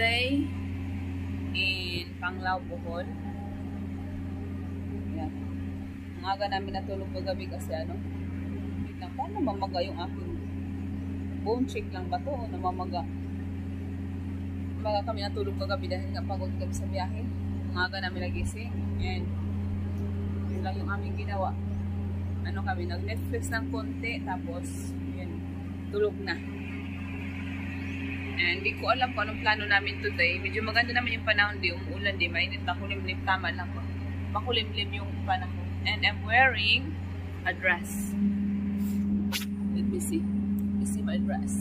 today in Panglao, Bohol. Yan. Ang aga namin natulog kagabi kasi ano, paano mamaga yung aking bone check lang ba to o namamaga? Maga kami natulog kagabi dahil nga pagod kami sa biyahe. Ang aga namin nagising and yun lang yung aming ginawa. Ano kami, nag-Netflix ng konti tapos yun, tulog na. And hindi ko alam kung anong plano namin today. Medyo maganda naman yung panahon, di umuulan, di mainit, makulimlim, tama lang po. Makulimlim yung panahon. And I'm wearing a dress. Let me see. You see my dress.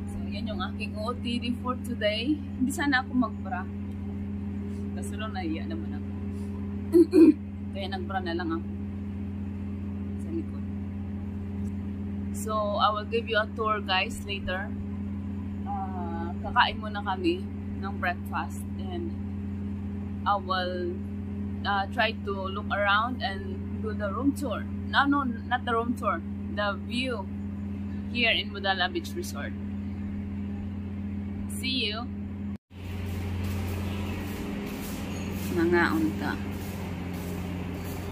So yan yung aking OOTD for today. Hindi sana ako mag-bra. Kaso lang naiya naman ako. Kaya nag-bra na lang ako sa likod. So, I will give you a tour guys later. Kakain muna kami ng breakfast and I will try to look around and do the room tour. No, not the room tour. The view here in Modala Beach Resort. See you! Mga unta.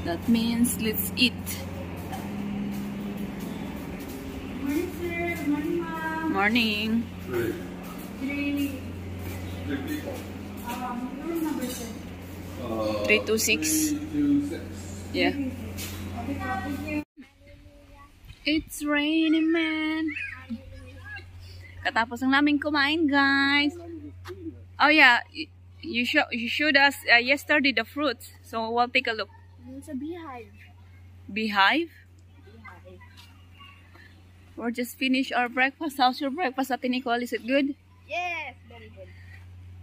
That means let's eat. Morning, sir. Morning, ma'am. Morning. Three people. Room number, sir. 326. 326. Yeah. Okay, thank you. It's raining, man. Katapos lang namin kumain, guys. Oh yeah. You showed us yesterday the fruits, so we'll take a look. It's a beehive. Beehive? Beehive. We're just finished our breakfast. How's your breakfast, Ate Nicole? Is it good? Yes, very good.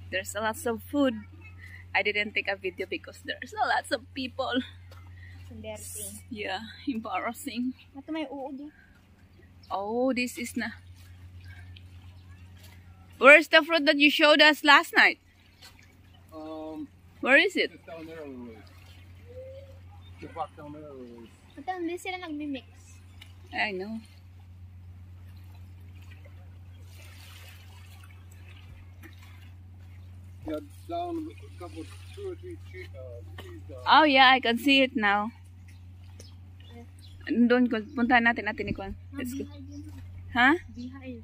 There's a lots of food. I didn't take a video because there's a lots of people. Embarrassing. Yeah, embarrassing. Ito may uod. Oh, this is na. Where's the fruit that you showed us last night? Where is it? Just down there a little ways. Just walk down there a little ways. Ito, hindi sila nagmi-mix. I know. Yeah, down a couple, 2 or 3 trees. Oh yeah, I can see it now. Doon ko, puntahan natin Nicole. Let's go. Huh? Beehive.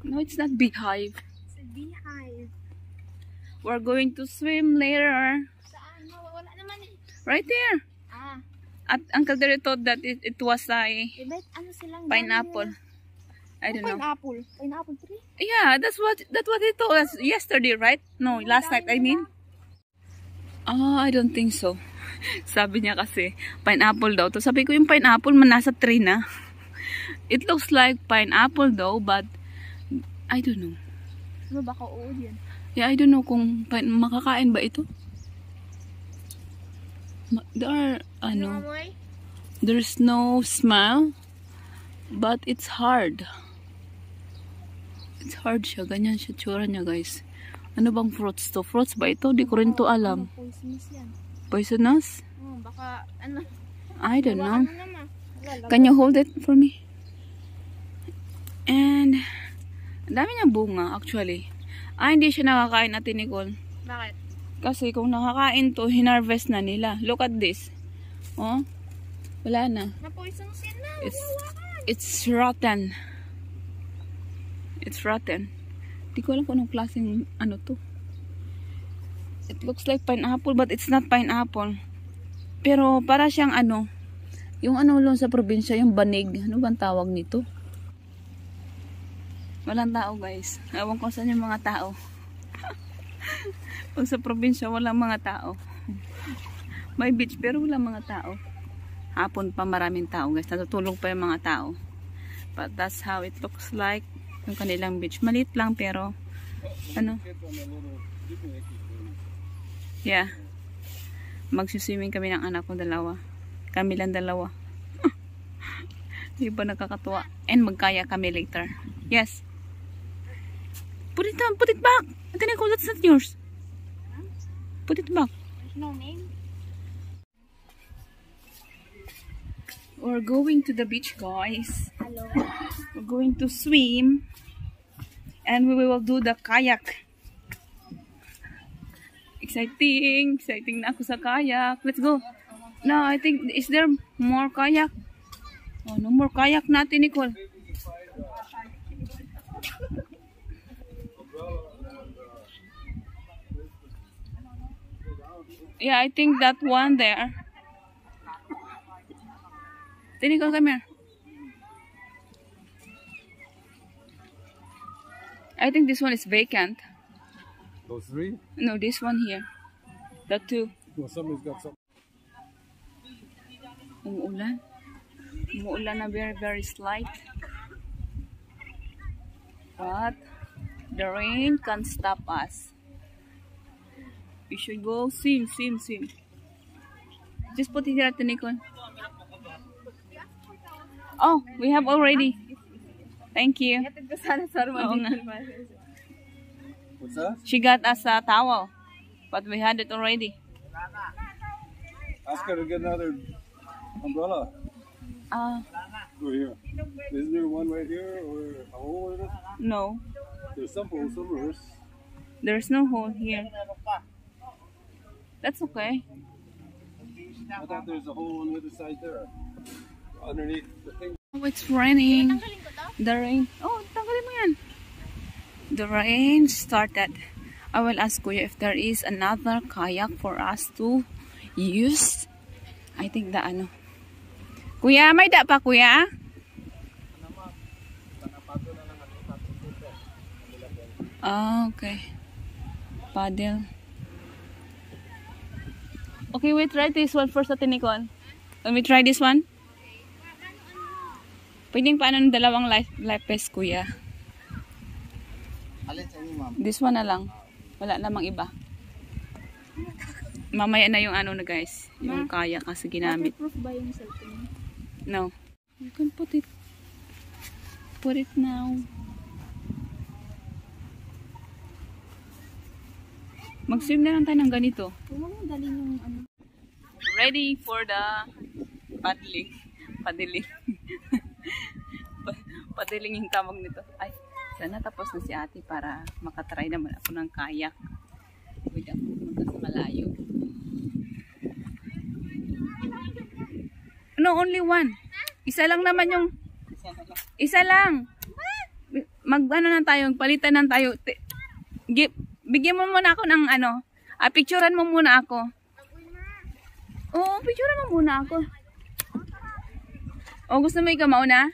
No, it's not beehive. It's a beehive. We're going to swim later. Saan? Wala naman eh. Right there. Ah. At Uncle Derry thought that it was a Ano silang pineapple. I don't know. Pineapple. Pineapple tree? Yeah, that's what he told us yesterday, right? No, last night I mean. Oh, I don't think so. Sabi niya kasi pineapple daw. To sabi ko yung pineapple man nasa tree na. It looks like pineapple though, but I don't know. Ano baka uod yan? Yeah, I don't know kung makakain ba ito. There are, there's no smell, but it's hard. It's hard siya. Ganyan siya tsura niya, guys. Ano bang fruits to? Fruits ba ito? Di ko rin to alam. Poisonous yan. Poisonous? Baka, ano? I don't know. Ano naman? Can you hold it for me? And, ang dami niyang bunga, actually. Hindi siya nakakain, Ate Nicole. Bakit? Kasi kung nakakain to, hinarvest na nila. Look at this. Oh, wala na. Na-poisonous yan na. It's rotten. It's rotten. Di ko alam kung anong klaseng ano to. It looks like pineapple, but it's not pineapple. Pero para siyang ano, yung ano lang sa probinsya, yung banig. Ano bang tawag nito? Walang tao, guys. Ewan ko saan yung mga tao. Pag sa probinsya, walang mga tao. May beach, pero walang mga tao. Hapon pa maraming tao, guys. Natutulog pa yung mga tao. But that's how it looks like. Yung kanilang beach. Maliit lang, pero ano? Yeah. Magsiswimming kami ng anak ko dalawa. Kami lang dalawa. Di ba nakakatuwa? And magkaya kami later. Yes. Put it down. Put it back. Ate Nicole, that's not yours. Put it back. There's no name. We're going to the beach, guys. Hello. We're going to swim. And we will do the kayak. Exciting! Exciting na ako sa kayak. Let's go. No, I think, is there more kayak? Oh, no more kayak natin, Nicole. Yeah, I think that one there. Nicole, come here. I think this one is vacant. Those three? No, this one here. The two. Well, somebody's got something. Umuulan. Umuulan na very, very slight. But the rain can't stop us. We should go swim. Just put it here at the Nicole. Oh, we have already. Thank you. Oo nga. What's that? She got us a towel. But we had it already. Ask her to get another umbrella. Go here. Isn't there one right here or a hole in it? No. There's some holes somewhere. There's no hole here. That's okay. I thought there's a hole on the other side there. Underneath the thing. Oh, it's raining. Tanggalin ko to? The rain. Oh, tanggalin mo yan. The rain started. I will ask Kuya if there is another kayak for us to use. I think the ano. Kuya, may da pa kuya? Ah, okay. Paddle. Okay, we try this one first at Nicole. Can we try this one? Pwedeng paano ng dalawang life vest, kuya? Alin sa inyo, ma'am? This one na lang. Wala namang iba. Mamaya na yung ano na guys. Yung kaya kasi ginamit. Waterproof ba yung cellphone? No. You can put it. Put it now. Mag-swim na lang tayo ng ganito. Huwag mo dalhin yung ano. Ready for the paddling. Paddling. Paddling yung tawag nito. Ay, sana tapos na si ate para makatry naman ako ng kayak. Pwede ako pumunta sa malayo. No, only one. Isa lang naman yung... Isa lang. Mag-ano na tayo, palitan na tayo. Bigyan mo muna ako ng ano. Picturean mo muna ako. Oo, picturean mo muna ako. O, gusto mo ikaw mauna?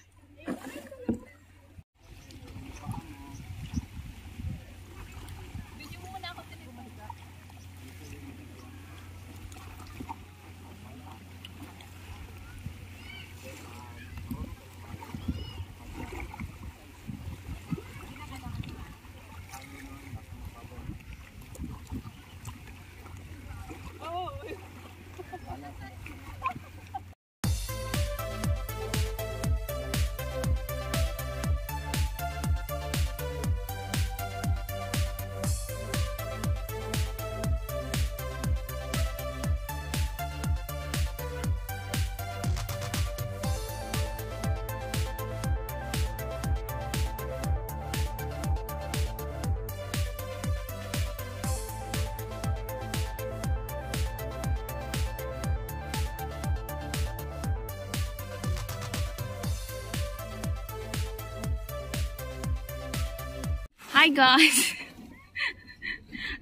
Hi guys!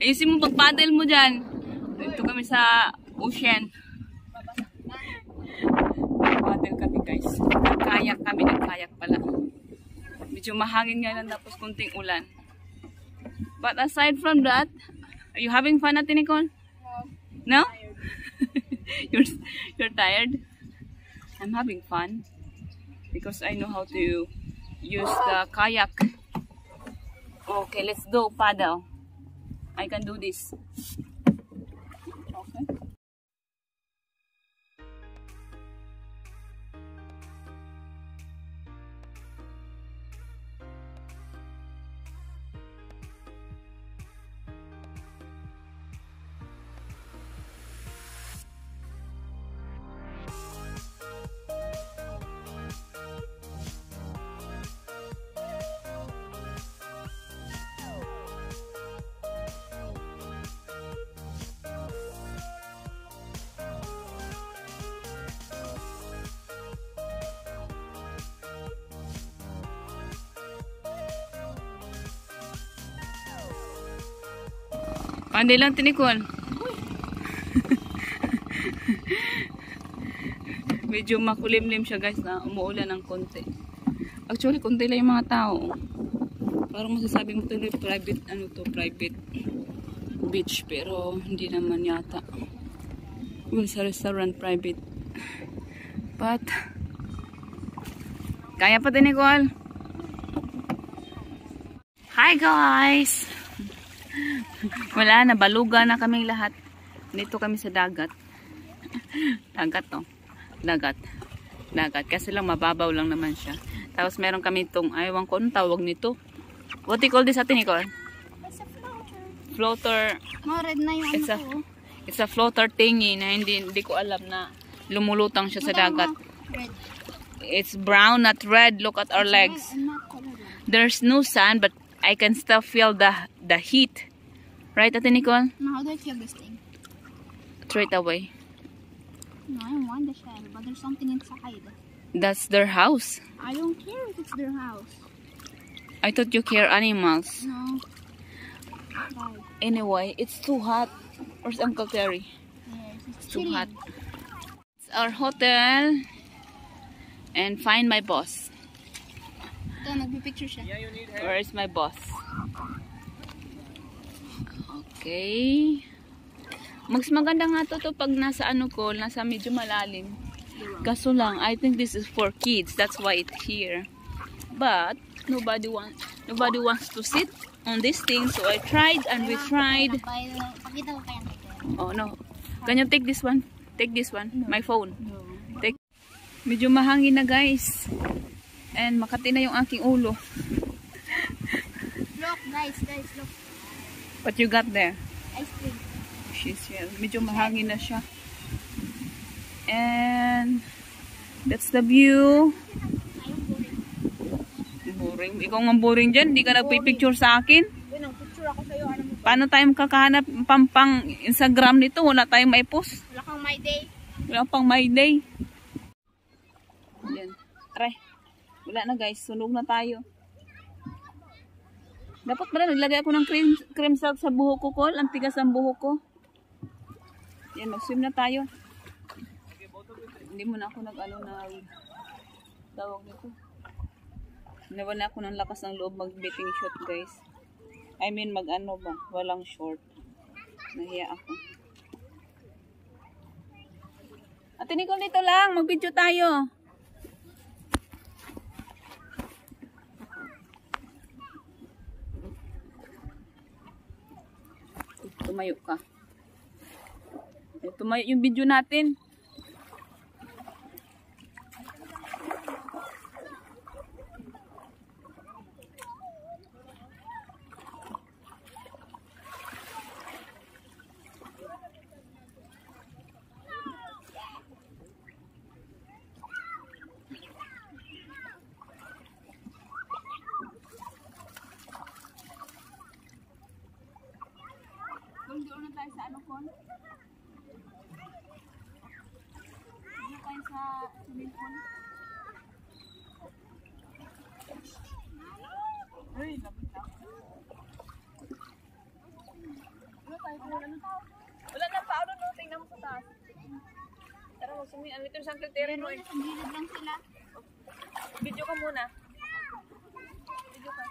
Ayusin mo pag-paddle mo dyan. Dito kami sa ocean. Paddle kami guys. Nagkayak kami, nagkayak pala. Medyo mahangin nga lang tapos kunting ulan. But aside from that, are you having fun natin, Nicole? No? You're tired? I'm having fun. Because I know how to use the kayak. Okay, let's go paddle. I can do this. Okay. Pandai lang tinikon. Medyo makulimlim siya guys na umuulan ng konti. Actually, konti lang yung mga tao. Parang masasabi mo tuloy private, private beach. Pero hindi naman yata. Well, sa restaurant, private. But, kaya pa din, Nicole. Hi guys! Wala, nabaluga na kaming lahat. Dito kami sa dagat. Dagat to. Dagat. Kasi lang mababaw lang naman siya. Tapos meron kami itong, aywan ko, anong tawag nito? What do you call this atin, Nicole? It's a floater. Floater. Red na yung It's a floater thingy na hindi ko alam na lumulutang siya sa dagat. Red. It's brown, not red. Look at our legs. There's no sun, but I can still feel the heat. Right, Ate Nicole? No, how do I feel this thing? Throw it away. No, I don't want the shell, but there's something inside. That's their house. I don't care if it's their house. I thought you care animals. No. Bye. Anyway, it's too hot. Where's Uncle Terry? Yes, It's too hot. It's our hotel. And find my boss. Ito, nagpipicture siya. Where is my boss? Okay. Mas maganda nga to pag nasa nasa medyo malalim. Kaso lang, I think this is for kids. That's why it's here. But nobody wants to sit on this thing, so I tried and we tried. Pakita ko kaya. Oh no. Can you take this one? Take this one. No. My phone. No. Take. Medyo mahangin na guys. And makati na yung aking ulo. Look, guys, look. What you got there? Ice cream. She's here. Medyo mahangin na siya. And that's the view. Boring. Ikaw nga boring dyan. Di ka nagpipicture sa akin. Picture ako sa'yo. Ano mo? Paano tayo kakahanap pang Instagram nito? Wala tayong may post. Wala kang my day. Wala pang my day. Yan. Try. Wala na guys. Sunog na tayo. Dapat pala naglagay ako ng cream salt sa buhok ko, Col. Ang tigas ang buhok ko. Yan. Mag-swim na tayo. Hindi mo na ako tawag nito. Nawan na ako ng lakas ng loob mag-betting shot guys. I mean ba? Walang short. Nahiya ako. Ate Nicole, dito lang. Mag-video tayo. Tumayo ka. Tumayo yung video natin. Doon na tayo sa Kon? Doon tayo sa swimming pool. Ay, labot na. Wala na pa, no? Tingnan mo sa taas. Tara mo, swimming. Ano ito sa Uncle Terry? Gilid lang sila. Video ka muna. Video ka.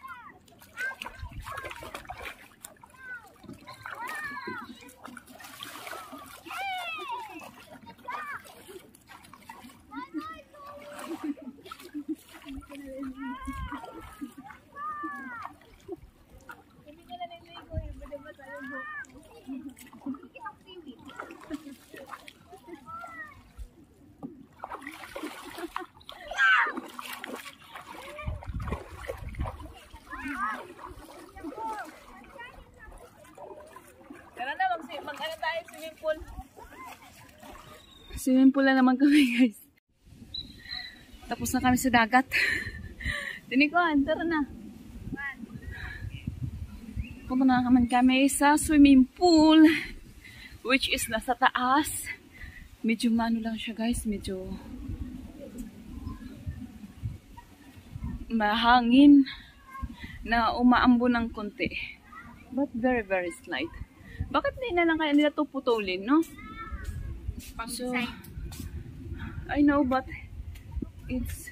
Mag-ano tayo, swimming pool. Swimming pool na naman kami guys. Tapos na kami sa dagat. Tinikon, tara na. Punta na naman kami sa swimming pool. Which is nasa taas. Medyo mano lang siya guys. Medyo mahangin na umaambo ng konti. But very very slight. Bakit hindi na lang kaya nila ito putulin, no? So, I know, but it's,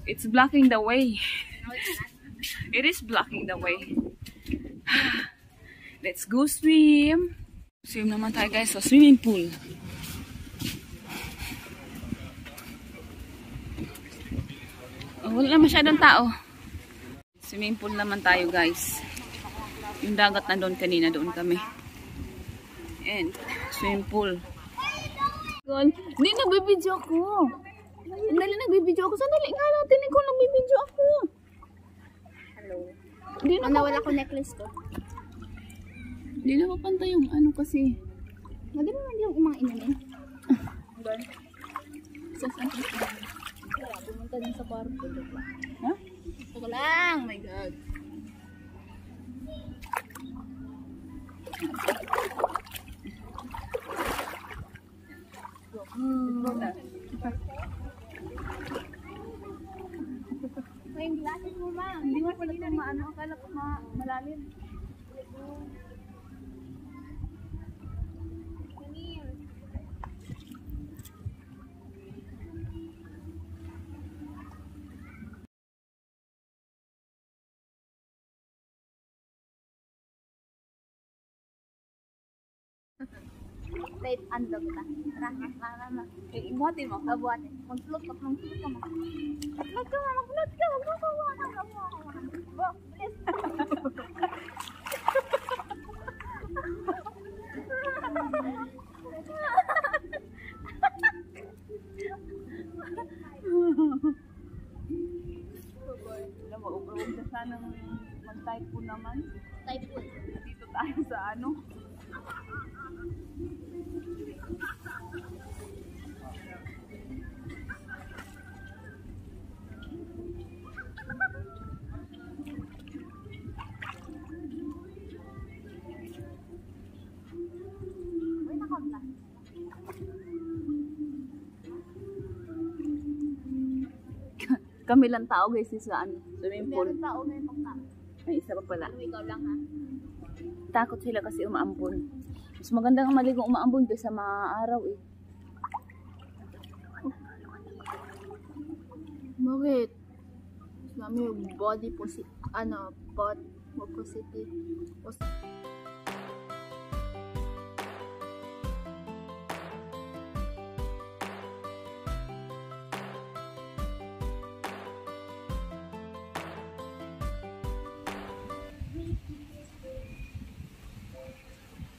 it's blocking the way. It is blocking the way. Let's go swim. Swim naman tayo guys sa swimming pool. Oh, wala na masyadong tao. Swimming pool naman tayo guys. Yung dagat na doon kanina, doon kami. And swimming pool. Hindi, nagbibidyo ako. Sandali, nagbibidyo ako. Sandali nga natin, ikaw nagbibidyo ako. Hello. Hindi na Nawala ko necklace ko. Hindi na mapantay yung ano kasi. Hindi mo naman yung mga inanin. Sa saan? Pumunta din sa kwarto. Ha? Ito ko lang. Oh my God. May yung glasses mo ba? Hindi mo pala ito maano. Akala ko malalim. Wait, andog ka. Tara. Eh, ibuhatin mo. Mabuhatin. Mag-float ka. Mag-float ka. Mag-float ka. Mag-float ka. Mag-float ka. Bilis. Alam mo, upro-upro ka sanang mag-typhoon naman. Typhoon. Dito tayo sa ano. Kami lang tao guys sa ano, swimming pool. Meron tao, may pagtao. May isa pa pala. Ikaw lang ha. Takot sila kasi umaambon. Mas maganda nga maligong umaambon kaysa maaraw eh. Bakit? Mami, yung body positive, positive.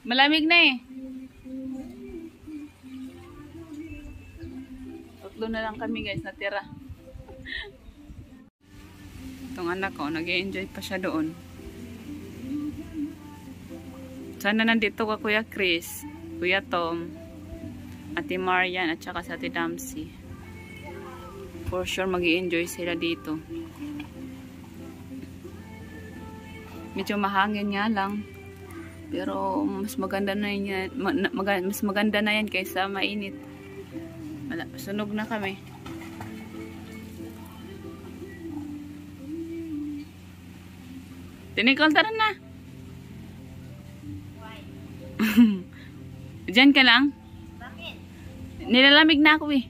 Malamig na eh. Tatlo na lang kami guys natira. Itong anak ko, nag-enjoy pa siya doon. Sana nandito ka Kuya Chris, Kuya Tom, Ate Marian at saka sa Ate Damsi. For sure mag-i-enjoy sila dito. Medyo mahangin nga lang. Pero mas maganda na yan, mas maganda na yan kaysa mainit. Sunog na kami. Tinikol, tara na. Diyan ka lang? Bakit? Nilalamig na ako eh.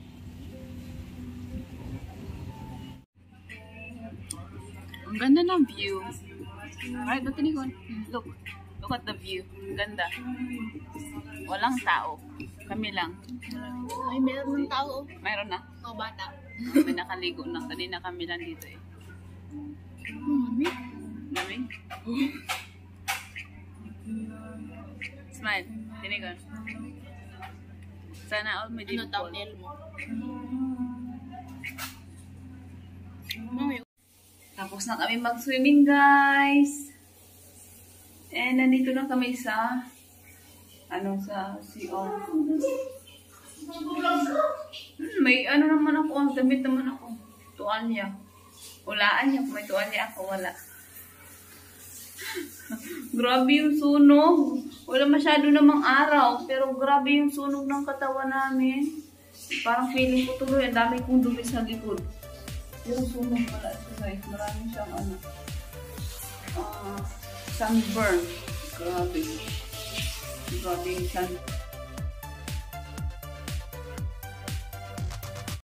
Ang ganda ng view. Alright, tinikol. Look at the view. Ganda. Walang tao. Kami lang. Ay, meron ng tao. Mayroon na. O, bata. May nakaligo na. Kanina kami lang dito eh. Lamig? Smile. Tinigon. Sana all may dimple. Ano thumbnail mo? Tapos na kami mag-swimming guys. And nandito na kami sa sa CR. May ano naman ako, ang damit naman ako. Tuwalya. Ulaan niya kung may tuwalya ako, wala. Grabe yung sunog. Wala masyado namang araw, pero grabe yung sunog ng katawan namin. Parang feeling ko tuloy, ang dami kong dumi sa likod. Pero sunog pala ito guys. Marami siyang ano. Sunburn. Grabe. Grabe yung sun.